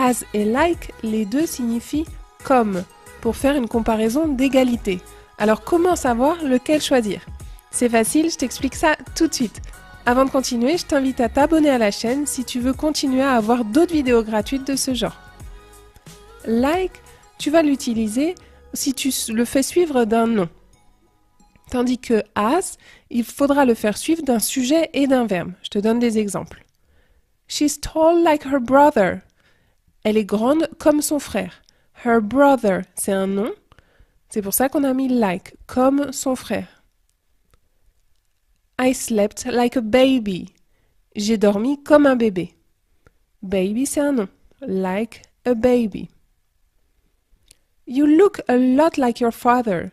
as et like, les deux signifient comme, pour faire une comparaison d'égalité. Alors comment savoir lequel choisir? C'est facile, je t'explique ça tout de suite. Avant de continuer, je t'invite à t'abonner à la chaîne si tu veux continuer à avoir d'autres vidéos gratuites de ce genre. Like, tu vas l'utiliser si tu le fais suivre d'un nom. Tandis que as, il faudra le faire suivre d'un sujet et d'un verbe. Je te donne des exemples. She's tall like her brother. Elle est grande comme son frère. Her brother, c'est un nom. C'est pour ça qu'on a mis like, comme son frère. I slept like a baby. J'ai dormi comme un bébé. Baby, c'est un nom. Like a baby. You look a lot like your father.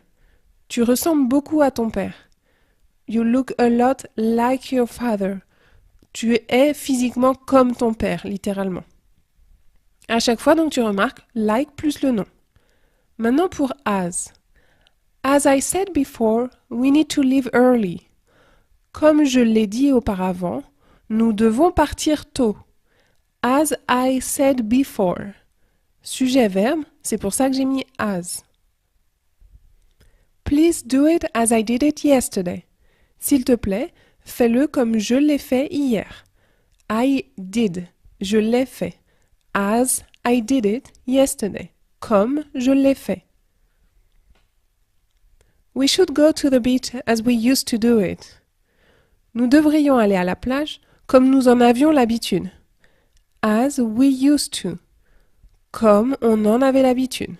Tu ressembles beaucoup à ton père. You look a lot like your father. Tu es physiquement comme ton père, littéralement. À chaque fois, donc, tu remarques like plus le nom. Maintenant pour as. As I said before, we need to leave early. Comme je l'ai dit auparavant, nous devons partir tôt. As I said before. Sujet-verbe, c'est pour ça que j'ai mis as. Please do it as I did it yesterday. S'il te plaît, fais-le comme je l'ai fait hier. I did. Je l'ai fait. As I did it yesterday. Comme je l'ai fait. We should go to the beach as we used to do it. Nous devrions aller à la plage comme nous en avions l'habitude. As we used to. Comme on en avait l'habitude.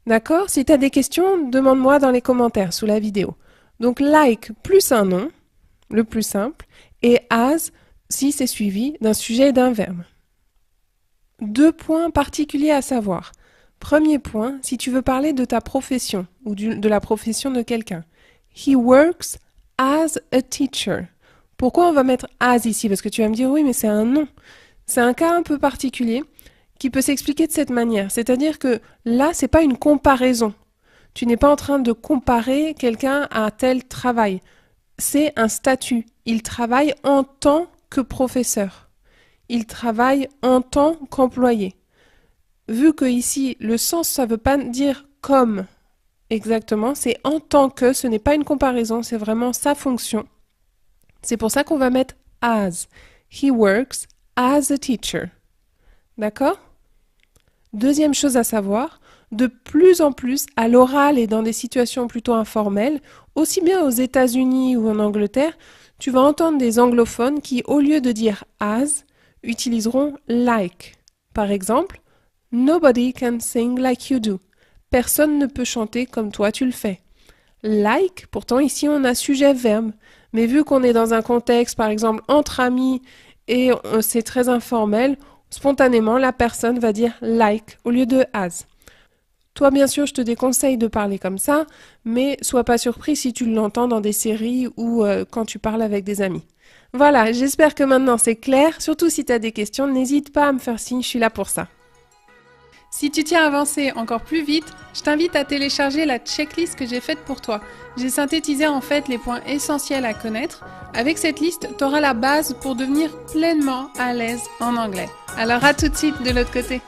D'accord? Si tu as des questions, demande-moi dans les commentaires sous la vidéo. Donc like plus un nom, le plus simple, et as si c'est suivi d'un sujet et d'un verbe. 2 points particuliers à savoir. Premier point, si tu veux parler de ta profession ou de la profession de quelqu'un. He works as a teacher. Pourquoi on va mettre as ici? Parce que tu vas me dire oui, mais c'est un nom. C'est un cas un peu particulier qui peut s'expliquer de cette manière. C'est-à-dire que là, c'est pas une comparaison. Tu n'es pas en train de comparer quelqu'un à tel travail. C'est un statut. Il travaille en tant que professeur. Il travaille en tant qu'employé. Vu que ici, le sens, ça ne veut pas dire comme exactement, c'est en tant que, ce n'est pas une comparaison, c'est vraiment sa fonction. C'est pour ça qu'on va mettre as. He works as a teacher. D'accord? Deuxième chose à savoir, de plus en plus, à l'oral et dans des situations plutôt informelles, aussi bien aux États-Unis ou en Angleterre, tu vas entendre des anglophones qui, au lieu de dire as, utiliseront like. Par exemple, nobody can sing like you do. Personne ne peut chanter comme toi tu le fais. Like, pourtant ici on a sujet-verbe, mais vu qu'on est dans un contexte, par exemple, entre amis et c'est très informel, spontanément la personne va dire like au lieu de as. Toi, bien sûr, je te déconseille de parler comme ça, mais sois pas surpris si tu l'entends dans des séries ou quand tu parles avec des amis. Voilà, j'espère que maintenant c'est clair. Surtout si tu as des questions, n'hésite pas à me faire signe, je suis là pour ça. Si tu tiens à avancer encore plus vite, je t'invite à télécharger la checklist que j'ai faite pour toi. J'ai synthétisé en fait les points essentiels à connaître. Avec cette liste, tu auras la base pour devenir pleinement à l'aise en anglais. Alors à tout de suite de l'autre côté.